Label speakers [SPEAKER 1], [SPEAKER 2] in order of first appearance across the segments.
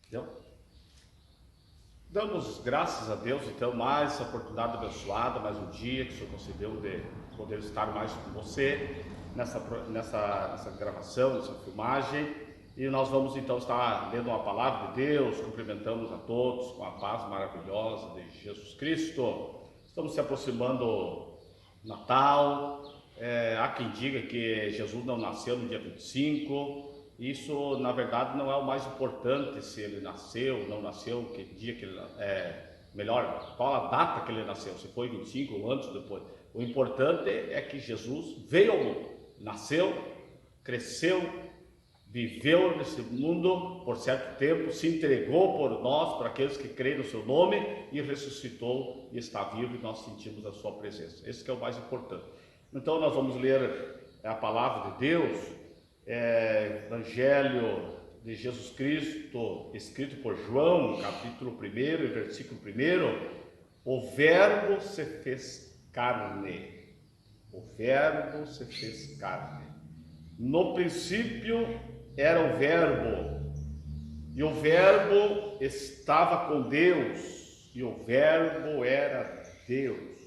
[SPEAKER 1] Entendeu? Damos graças a Deus, então, mais essa oportunidade abençoada, mais um dia que o Senhor concedeu de poder estar mais com você nessa gravação, nessa filmagem. E nós vamos então estar lendo uma palavra de Deus, cumprimentamos a todos com a paz maravilhosa de Jesus Cristo. Estamos se aproximando do Natal. Há quem diga que Jesus não nasceu no dia 25. Isso, na verdade, não é o mais importante, se ele nasceu ou não nasceu, que dia que ele melhor, qual a data que ele nasceu, se foi 25 ou antes ou depois. O importante é que Jesus veio ao mundo, nasceu, cresceu, viveu nesse mundo por certo tempo, se entregou por nós, para aqueles que creem no seu nome, e ressuscitou e está vivo, e nós sentimos a sua presença. Esse que é o mais importante. Então nós vamos ler a palavra de Deus, Evangelho de Jesus Cristo, escrito por João, capítulo 1, versículo 1. O Verbo se fez carne. O Verbo se fez carne. No princípio era o Verbo, e o Verbo estava com Deus, e o Verbo era Deus.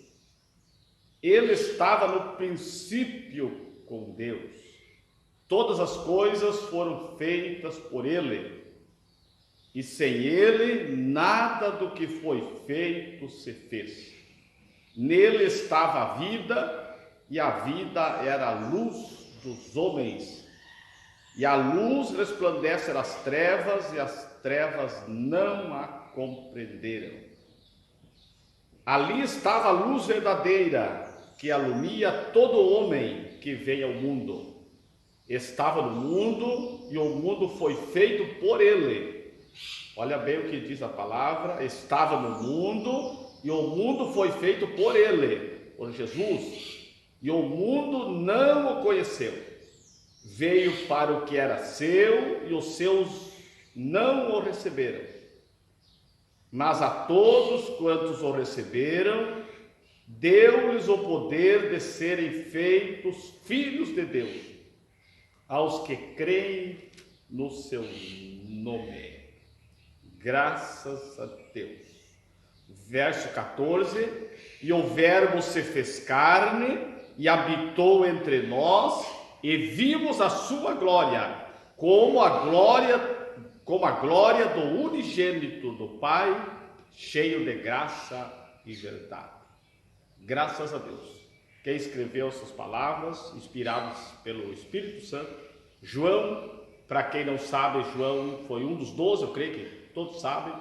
[SPEAKER 1] Ele estava no princípio com Deus. Todas as coisas foram feitas por ele, e sem ele nada do que foi feito se fez. Nele estava a vida, e a vida era a luz dos homens. E a luz resplandece nas trevas, e as trevas não a compreenderam. Ali estava a luz verdadeira, que alumia todo homem que vem ao mundo. Estava no mundo, e o mundo foi feito por ele. Olha bem o que diz a palavra: estava no mundo, e o mundo foi feito por ele, por Jesus, e o mundo não o conheceu. Veio para o que era seu, e os seus não o receberam. Mas a todos quantos o receberam, deu-lhes o poder de serem feitos filhos de Deus, aos que creem no seu nome. Graças a Deus. Verso 14: e o Verbo se fez carne e habitou entre nós, e vimos a sua glória, como a glória do unigênito do Pai, cheio de graça e verdade. Graças a Deus. Quem escreveu essas palavras, inspiradas pelo Espírito Santo? João. Para quem não sabe, João foi um dos 12, eu creio que todos sabem,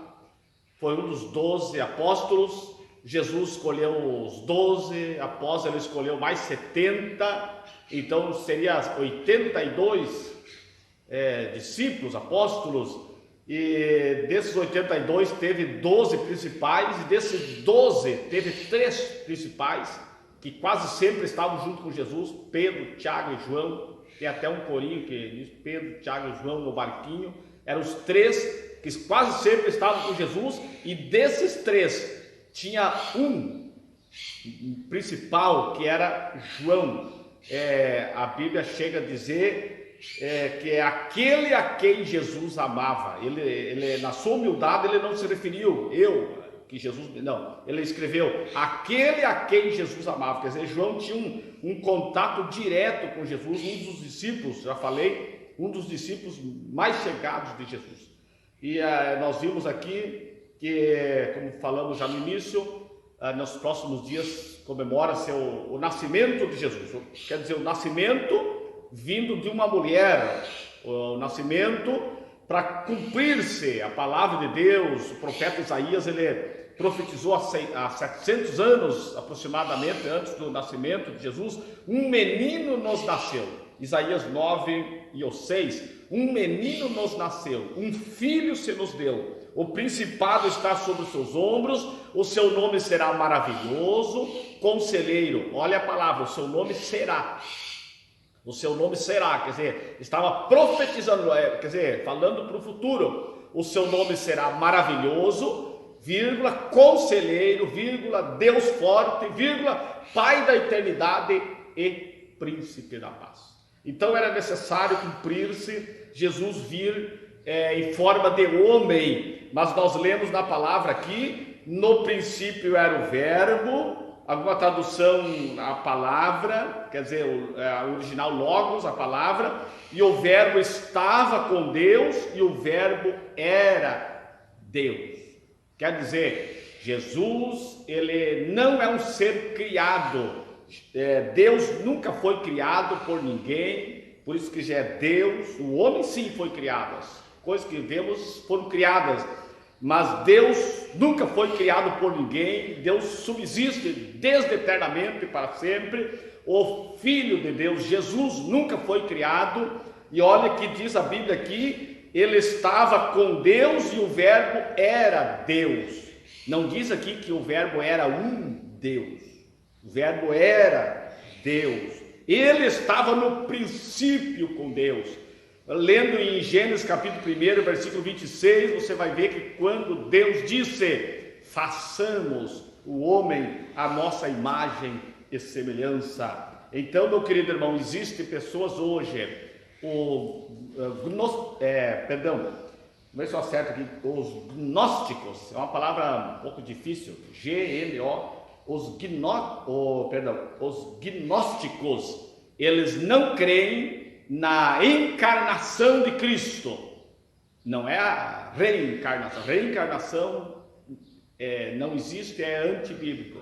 [SPEAKER 1] foi um dos 12 apóstolos. Jesus escolheu os 12, após ele escolheu mais 70, então seria 82 discípulos, apóstolos, e desses 82 teve 12 principais, e desses 12 teve 3 principais, que quase sempre estavam junto com Jesus: Pedro, Tiago e João. Tem até um corinho que diz Pedro, Tiago e João no barquinho. Eram os 3 que quase sempre estavam com Jesus, e desses 3 tinha um principal, que era João. A Bíblia chega a dizer que é aquele a quem Jesus amava. Ele na sua humildade, ele não se referiu que Jesus, não, ele escreveu aquele a quem Jesus amava. Quer dizer, João tinha um contato direto com Jesus, um dos discípulos, já falei, um dos discípulos mais chegados de Jesus. E nós vimos aqui que, como falamos já no início, nos próximos dias comemora-se o nascimento de Jesus. Quer dizer, o nascimento vindo de uma mulher, o nascimento para cumprir-se a palavra de Deus. O profeta Isaías, ele profetizou há 700 anos aproximadamente antes do nascimento de Jesus: um menino nos nasceu. Isaías 9:6. Um menino nos nasceu, um filho se nos deu, o principado está sobre os seus ombros, o seu nome será maravilhoso, conselheiro. Olha a palavra, o seu nome será. O seu nome será, quer dizer, estava profetizando, quer dizer, falando para o futuro. O seu nome será maravilhoso, vírgula, conselheiro, vírgula, Deus forte, vírgula, Pai da eternidade e príncipe da paz. Então era necessário cumprir-se, Jesus vir em forma de homem, mas nós lemos na palavra aqui, no princípio era o verbo, alguma tradução a palavra, quer dizer, o original logos, a palavra, e o verbo estava com Deus e o verbo era Deus. Quer dizer, Jesus, ele não é um ser criado, Deus nunca foi criado por ninguém, por isso que já é Deus. O homem sim foi criado, as coisas que vemos foram criadas, mas Deus nunca foi criado por ninguém. Deus subsiste desde eternamente para sempre. O Filho de Deus, Jesus, nunca foi criado, e olha que diz a Bíblia aqui, ele estava com Deus e o verbo era Deus. Não diz aqui que o verbo era um Deus, o verbo era Deus, ele estava no princípio com Deus. Lendo em Gênesis capítulo 1, versículo 26, você vai ver que quando Deus disse, façamos o homem à nossa imagem e semelhança. Então, meu querido irmão, existem pessoas hoje, vamos ver se eu acerto aqui, os gnósticos, é uma palavra um pouco difícil, G-N-O, os gnósticos, eles não creem na encarnação de Cristo, não é a reencarnação não existe, é antibíblico.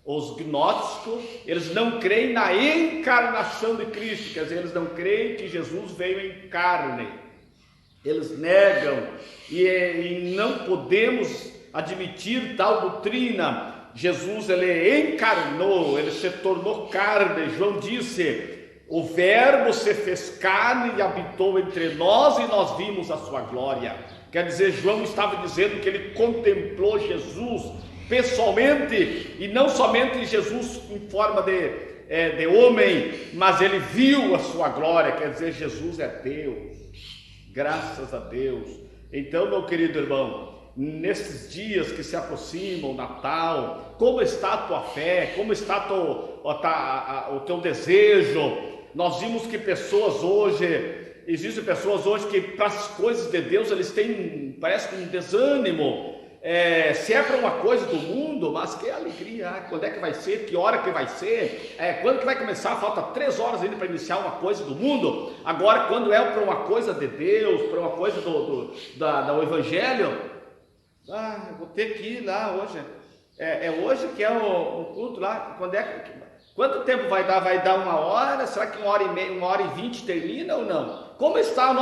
[SPEAKER 1] Os gnósticos, eles não creem na encarnação de Cristo, quer dizer, eles não creem que Jesus veio em carne, eles negam, e não podemos admitir tal doutrina. Jesus, ele encarnou, ele se tornou carne. João disse, o verbo se fez carne e habitou entre nós e nós vimos a sua glória. Quer dizer, João estava dizendo que ele contemplou Jesus pessoalmente, e não somente Jesus em forma de homem, mas ele viu a sua glória. Quer dizer, Jesus é Deus, graças a Deus. Então, meu querido irmão, nesses dias que se aproximam, Natal, como está a tua fé, como está o teu desejo? Nós vimos que existem pessoas hoje que para as coisas de Deus eles têm, parece que um desânimo, se é para uma coisa do mundo, mas que alegria, quando é que vai ser, que hora que vai ser, quando que vai começar, falta 3 horas ainda para iniciar uma coisa do mundo. Agora, quando é para uma coisa de Deus, para uma coisa do Evangelho, eu vou ter que ir lá hoje, hoje que é o culto lá, quanto tempo vai dar? Vai dar 1 hora? Será que 1h30, 1h20 termina ou não? Como está a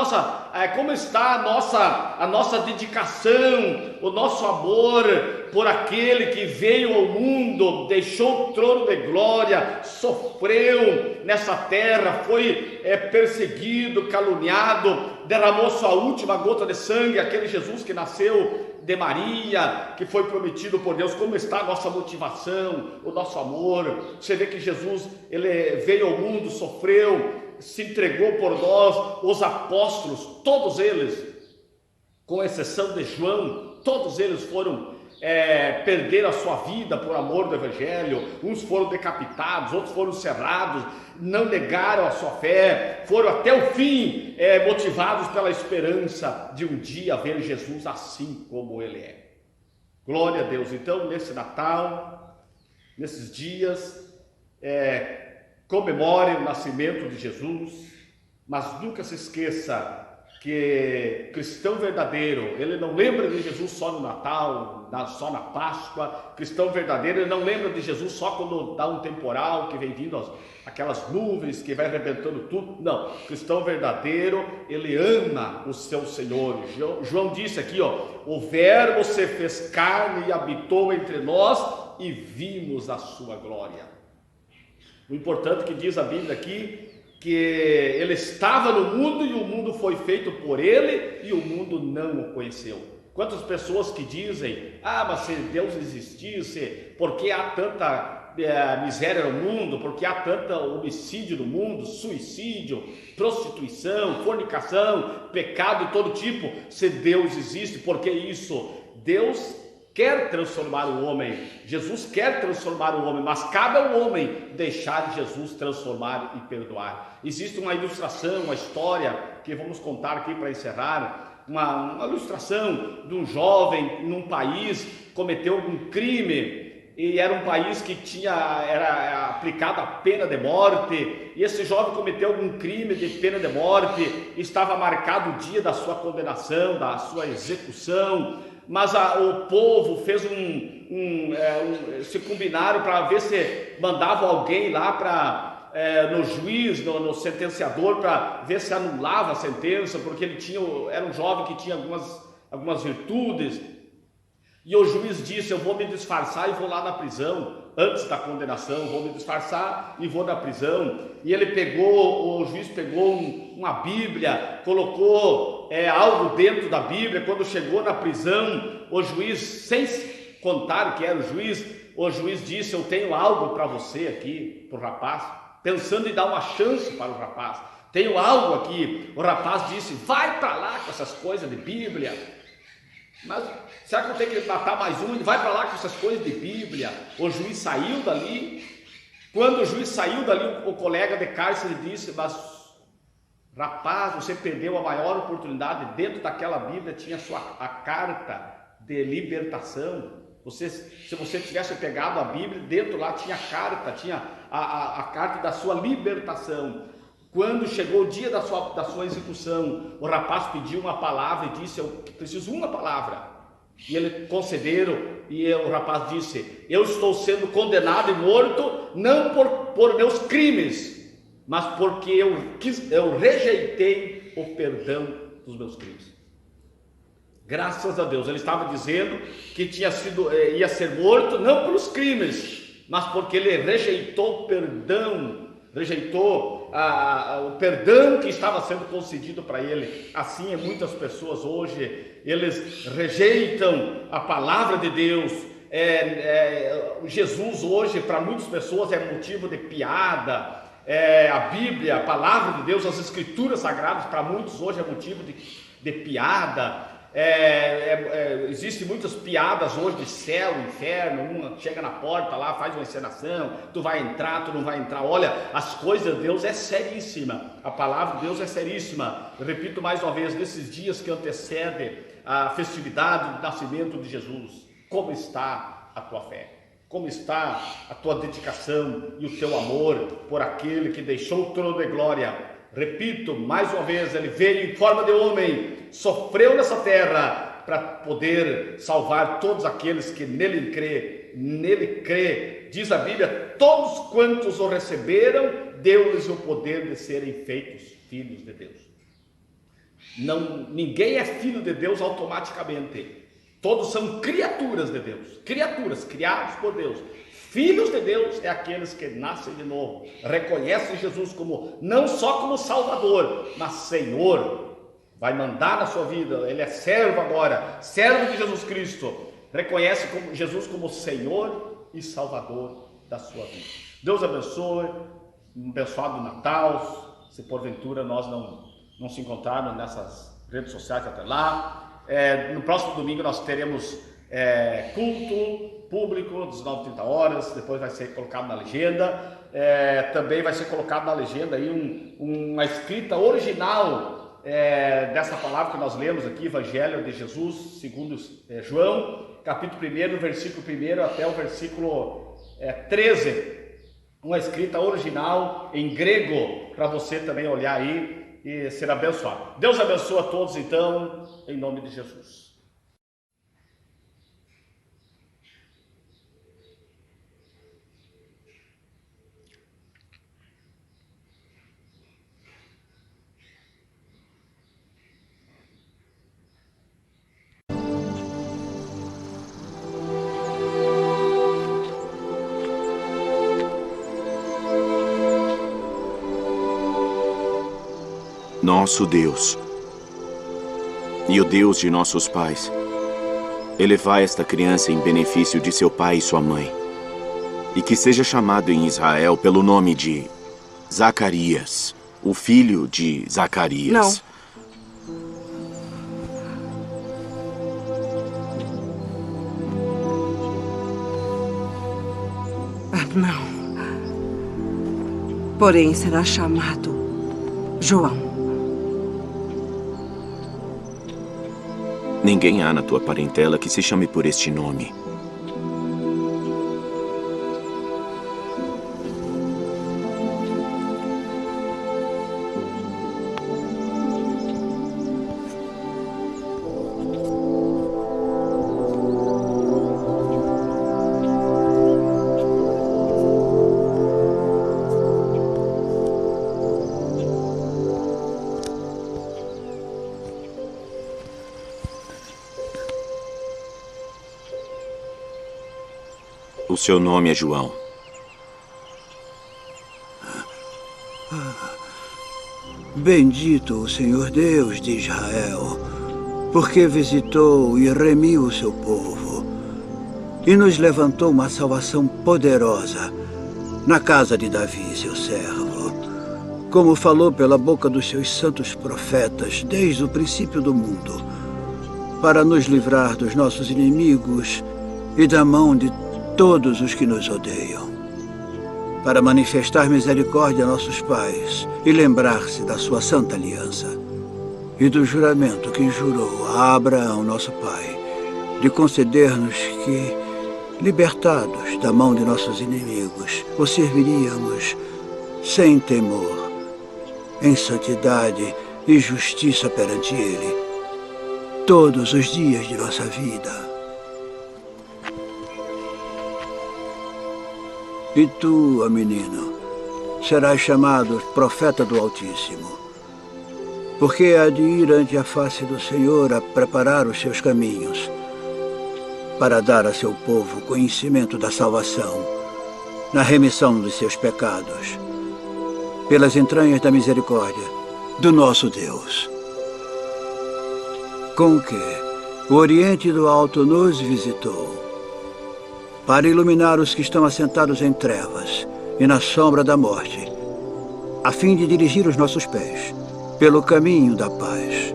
[SPEAKER 1] nossa dedicação, o nosso amor por aquele que veio ao mundo, deixou o trono de glória, sofreu nessa terra, foi perseguido, caluniado, derramou sua última gota de sangue, aquele Jesus que nasceu de Maria, que foi prometido por Deus. Como está a nossa motivação, o nosso amor? Você vê que Jesus, ele veio ao mundo, sofreu, se entregou por nós. Os apóstolos, todos eles, com exceção de João, todos eles perderam a sua vida por amor do Evangelho. Uns foram decapitados, outros foram cerrados, não negaram a sua fé, foram até o fim, motivados pela esperança de um dia ver Jesus assim como ele é. Glória a Deus. Então, nesse Natal, nesses dias, comemore o nascimento de Jesus, mas nunca se esqueça que cristão verdadeiro, ele não lembra de Jesus só no Natal, só na Páscoa. Cristão verdadeiro, ele não lembra de Jesus só quando dá um temporal, que vem vindo aquelas nuvens, que vai arrebentando tudo. Não, cristão verdadeiro, ele ama o seu Senhor. João disse aqui, o verbo se fez carne e habitou entre nós e vimos a sua glória. O importante que diz a Bíblia aqui, que ele estava no mundo e o mundo foi feito por ele e o mundo não o conheceu. Quantas pessoas que dizem, mas se Deus existisse, por que há tanta miséria no mundo, por que há tanto homicídio no mundo, suicídio, prostituição, fornicação, pecado de todo tipo? Se Deus existe, por que isso? Deus quer transformar o homem, Jesus quer transformar o homem, mas cabe ao homem deixar Jesus transformar e perdoar. Existe uma ilustração, uma história que vamos contar aqui para encerrar, uma ilustração de um jovem num país cometeu algum crime, e era um país que era aplicada a pena de morte, e esse jovem cometeu algum crime de pena de morte, estava marcado o dia da sua condenação, da sua execução, mas o povo fez se combinaram para ver se mandavam alguém lá no juiz, no sentenciador, para ver se anulava a sentença, porque era um jovem que tinha algumas virtudes. E o juiz disse: eu vou me disfarçar e vou lá na prisão, antes da condenação, vou me disfarçar e vou na prisão. E o juiz pegou uma Bíblia, colocou algo dentro da Bíblia. Quando chegou na prisão, o juiz, sem contar que era o juiz disse: eu tenho algo para você aqui, para o rapaz, pensando em dar uma chance para o rapaz. Tenho algo aqui. O rapaz disse: vai para lá com essas coisas de Bíblia. Mas será que eu tenho que matar mais um? Ele vai para lá com essas coisas de Bíblia. O juiz saiu dali. Quando o juiz saiu dali, o colega de cárcere disse: mas rapaz, você perdeu a maior oportunidade. Dentro daquela Bíblia tinha a carta de libertação. Se você tivesse pegado a Bíblia, dentro lá tinha a carta, tinha a carta da sua libertação. Quando chegou o dia da sua execução, o rapaz pediu uma palavra e disse: eu preciso uma palavra. E eles concederam, e o rapaz disse: eu estou sendo condenado e morto, não por meus crimes, mas porque eu rejeitei o perdão dos meus crimes. Graças a Deus. Ele estava dizendo que ia ser morto não pelos crimes, mas porque ele rejeitou o perdão, o perdão que estava sendo concedido para ele. Assim é muitas pessoas hoje, eles rejeitam a palavra de Deus. Jesus hoje para muitas pessoas é motivo de piada. A Bíblia, a palavra de Deus, as escrituras sagradas para muitos hoje é motivo de piada. Existem muitas piadas hoje de céu, inferno. Uma chega na porta lá, faz uma encenação, tu vai entrar, tu não vai entrar. Olha, as coisas de Deus é seríssima, a palavra de Deus é seríssima. Eu repito mais uma vez, nesses dias que antecedem a festividade do nascimento de Jesus, como está a tua fé? Como está a tua dedicação e o teu amor por aquele que deixou o trono de glória? Repito mais uma vez, ele veio em forma de homem, sofreu nessa terra para poder salvar todos aqueles que nele crê. Diz a Bíblia: todos quantos o receberam, deu-lhes o poder de serem feitos filhos de Deus. Ninguém é filho de Deus automaticamente. Todos são criaturas de Deus, criaturas criados por Deus. Filhos de Deus é aqueles que nascem de novo, reconhecem Jesus não só como Salvador, mas Senhor. Vai mandar na sua vida, ele é servo agora, servo de Jesus Cristo. Reconhece Jesus como Senhor e Salvador da sua vida. Deus abençoe, um abençoado Natal. Se porventura nós não se encontrarmos nessas redes sociais até lá, no próximo domingo nós teremos culto público, 19h30, depois vai ser colocado na legenda, também vai ser colocado na legenda aí uma escrita original dessa palavra que nós lemos aqui, Evangelho de Jesus segundo João, capítulo 1, versículo 1 até o versículo 13, uma escrita original em grego, para você também olhar aí e ser abençoado. Deus abençoe a todos então, em nome de Jesus.
[SPEAKER 2] Nosso Deus e o Deus de nossos pais, elevai esta criança em benefício de seu pai e sua mãe, e que seja chamado em Israel pelo nome de Zacarias, o filho de Zacarias.
[SPEAKER 3] Não. Porém, será chamado João.
[SPEAKER 2] Ninguém há na tua parentela que se chame por este nome. O seu nome é João.
[SPEAKER 3] Bendito o Senhor Deus de Israel, porque visitou e remiu o seu povo e nos levantou uma salvação poderosa na casa de Davi, seu servo, como falou pela boca dos seus santos profetas desde o princípio do mundo, para nos livrar dos nossos inimigos e da mão de todos os que nos odeiam, para manifestar misericórdia a nossos pais e lembrar-se da sua santa aliança e do juramento que jurou a Abraão, nosso pai, de conceder-nos que, libertados da mão de nossos inimigos, o serviríamos sem temor, em santidade e justiça perante Ele, todos os dias de nossa vida. E tu, ó menino, serás chamado profeta do Altíssimo, porque há de ir ante a face do Senhor a preparar os seus caminhos, para dar a seu povo conhecimento da salvação, na remissão dos seus pecados, pelas entranhas da misericórdia do nosso Deus. Com que o Oriente do Alto nos visitou, para iluminar os que estão assentados em trevas e na sombra da morte, a fim de dirigir os nossos pés pelo caminho da paz.